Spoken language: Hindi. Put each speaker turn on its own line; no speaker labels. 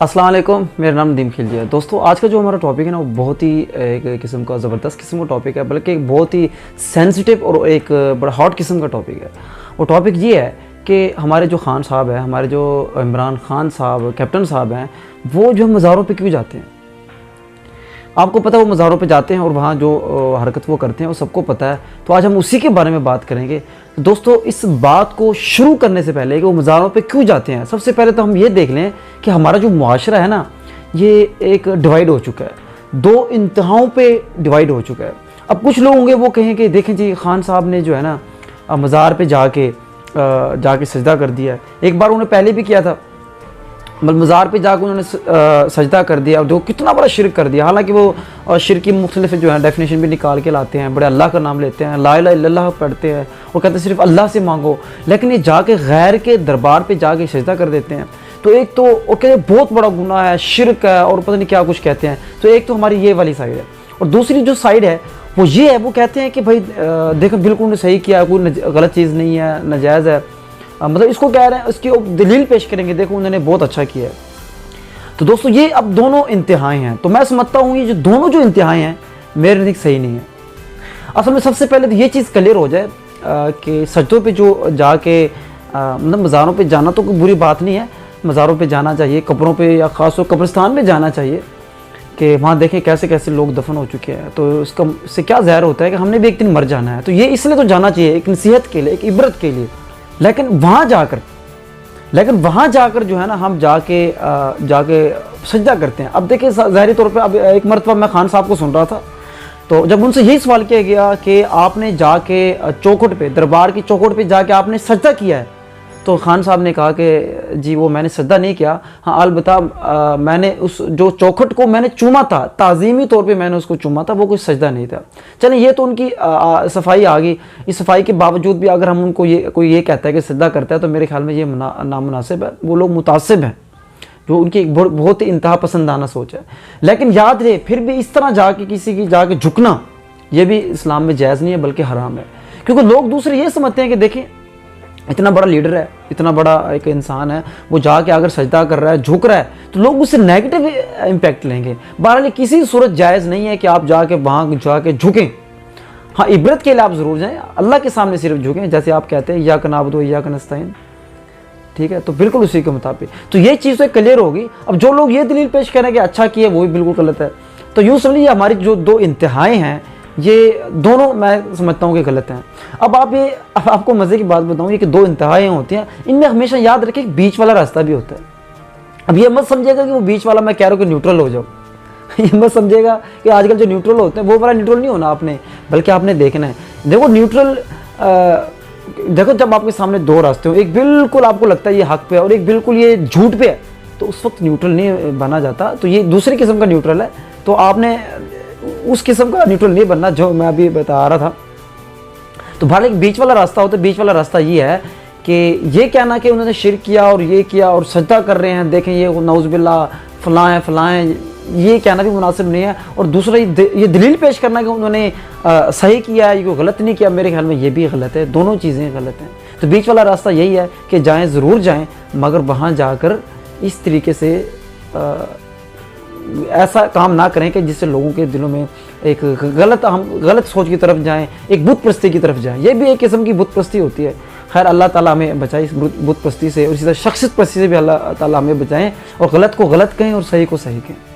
अस्सलाम वालेकुम, मेरा नाम नदीम खिलजी है। दोस्तों, आज का जो हमारा टॉपिक है ना, वो बहुत ही एक किस्म का ज़बरदस्त किस्म का टॉपिक है, बल्कि एक बहुत ही सेंसिटिव और एक बड़ा हॉट किस्म का टॉपिक है। वो टॉपिक ये है कि हमारे जो खान साहब हैं, हमारे जो इमरान खान साहब कैप्टन साहब हैं, वो जो मज़ारों पे क्यों जाते हैं। आपको पता है वो मज़ारों पे जाते हैं और वहाँ जो हरकत वो करते हैं वो सबको पता है। तो आज हम उसी के बारे में बात करेंगे। तो दोस्तों, इस बात को शुरू करने से पहले कि वो मज़ारों पे क्यों जाते हैं, सबसे पहले तो हम ये देख लें कि हमारा जो मुआशरा है ना, ये एक डिवाइड हो चुका है, दो इंतहाओं पे डिवाइड हो चुका है। अब कुछ लोग होंगे वो कहें कि देखें जी, खान साहब ने जो है ना मज़ार पे जाके सजदा कर दिया है। एक बार उन्होंने पहले भी किया था, मज़ार पे जाकर उन्होंने सजदा कर दिया, जो कितना बड़ा शिरक कर दिया। हालांकि वो शिरक की मुख्तलिफ जो है डेफिनेशन भी निकाल के लाते हैं, बड़े अल्लाह का नाम लेते हैं, ला इलाहा इल्लल्लाह पढ़ते हैं और कहते हैं सिर्फ अल्लाह से मांगो, लेकिन ये जाके गैर के दरबार पे जाके सजदा कर देते हैं। तो एक तो वो कहते हैं बहुत बड़ा गुनाह है, शिरक है और पता नहीं क्या कुछ कहते हैं। तो एक तो हमारी ये वाली साइड है, और दूसरी जो साइड है वो ये है, वो कहते हैं कि भाई देखो बिल्कुल उन्होंने सही किया, कोई गलत चीज़ नहीं है, नाजायज़ है। मतलब इसको कह रहे हैं, उसकी दलील पेश करेंगे, देखो उन्होंने बहुत अच्छा किया है। तो दोस्तों, ये अब दोनों इंतहाएं हैं। तो मैं समझता हूँ ये जो दोनों जो इंतहाएं हैं मेरे नज़दीक सही नहीं है। असल में सबसे पहले तो ये चीज़ क्लियर हो जाए कि सजदों पे जो जाके मतलब मज़ारों पे जाना तो कोई बुरी बात नहीं है, मज़ारों पे जाना चाहिए, कब्रों पे या ख़ास तौर कब्रिस्तान में जाना चाहिए कि वहाँ देखें कैसे कैसे लोग दफन हो चुके हैं। तो इससे क्या ज़ाहिर होता है कि हमने भी एक दिन मर जाना है। तो ये इसलिए तो जाना चाहिए, एक नसीहत के लिए, एक इबरत के लिए। लेकिन वहाँ जाकर जो है ना, हम जाके सजदा करते हैं। अब देखिए ज़ाहिरी तौर पे, अब एक मरतबा मैं खान साहब को सुन रहा था, तो जब उनसे यही सवाल किया गया कि आपने जाके चौखट पे, दरबार की चौखट पे जाके आपने सजदा किया है, तो खान साहब ने कहा कि जी वो मैंने सजदा नहीं किया। हाँ, अलबत्ता मैंने उस जो चौखट को मैंने चूमा था, ताज़ीमी तौर पे मैंने उसको चूमा था, वो कोई सजदा नहीं था। चलें, ये तो उनकी सफाई आ गई। इस सफाई के बावजूद भी अगर हम उनको कोई ये कहता है कि सजदा करता है, तो मेरे ख्याल में ये नामुनासिब है। वो लोग मुतासिब हैं, जो उनकी एक बहुत ही इंतहा पसंदाना सोच है। लेकिन याद रहे, फिर भी इस तरह जाके किसी की जाके झुकना, ये भी इस्लाम में जायज़ नहीं है, बल्कि हराम है। क्योंकि लोग दूसरे ये समझते हैं कि देखें इतना बड़ा लीडर है, इतना बड़ा एक इंसान है, वो जाके अगर सजदा कर रहा है, झुक रहा है, तो लोग उससे नेगेटिव इम्पैक्ट लेंगे। बहरहाल किसी सूरत जायज़ नहीं है कि आप जाके वहाँ जाके झुकें। हाँ, इबरत के लिए आप ज़रूर जाएँ, अल्लाह के सामने सिर्फ झुकें, जैसे आप कहते हैं इय्याका नअबुदु व इय्याका नस्तईन, ठीक है। तो बिल्कुल उसी के मुताबिक तो ये चीज़ तो क्लियर होगी। अब जो लोग ये दलील पेश करें कि अच्छा किए, वो भी बिल्कुल गलत है। तो यूँ समझिए हमारी जो दो इंतहाएँ हैं, ये दोनों मैं समझता हूँ कि गलत हैं। अब आपको मज़े की बात बताऊँ, ये कि दो इंतहाएँ होती हैं, इनमें हमेशा याद रखें बीच वाला रास्ता भी होता है। अब ये मत समझिएगा कि वो बीच वाला, मैं कह रहा हूँ कि न्यूट्रल हो जाओ ये मत समझिएगा कि आजकल जो न्यूट्रल होते हैं वो वाला न्यूट्रल नहीं होना आपने, बल्कि आपने देखना है। देखो न्यूट्रल, देखो जब आपके सामने दो रास्ते हो, एक बिल्कुल आपको लगता है ये हक पे है और एक बिल्कुल ये झूठ पे है, तो उस वक्त न्यूट्रल नहीं बना जाता। तो ये दूसरी किस्म का न्यूट्रल है। तो आपने उस किस्म का न्यूट्रल नहीं बनना जो मैं अभी बता रहा था। तो भले एक बीच वाला रास्ता होता है। बीच वाला रास्ता ये है कि ये कहना कि उन्होंने शिरक किया और ये किया और सजदा कर रहे हैं, देखें ये नौज़ुबिल्लाह फलां है, ये कहना भी मुनासिब नहीं है। और दूसरा ये दलील पेश करना कि उन्होंने सही किया है, ये गलत नहीं किया, मेरे ख्याल में ये भी गलत है। दोनों चीज़ें गलत हैं। तो बीच वाला रास्ता यही है कि जाएँ, ज़रूर जाएँ, मगर वहाँ जाकर इस तरीके से ऐसा काम ना करें कि जिससे लोगों के दिलों में एक गलत सोच की तरफ जाएं, एक बुत परस्ती की तरफ जाएं। ये भी एक किस्म की बुत परस्ती होती है। खैर, अल्लाह ताला हमें बचाए इस बुत परस्ती से, और इसी तरह शख्सियत परस्ती से भी अल्लाह ताला हमें बचाएं, और गलत को गलत कहें और सही को सही कहें।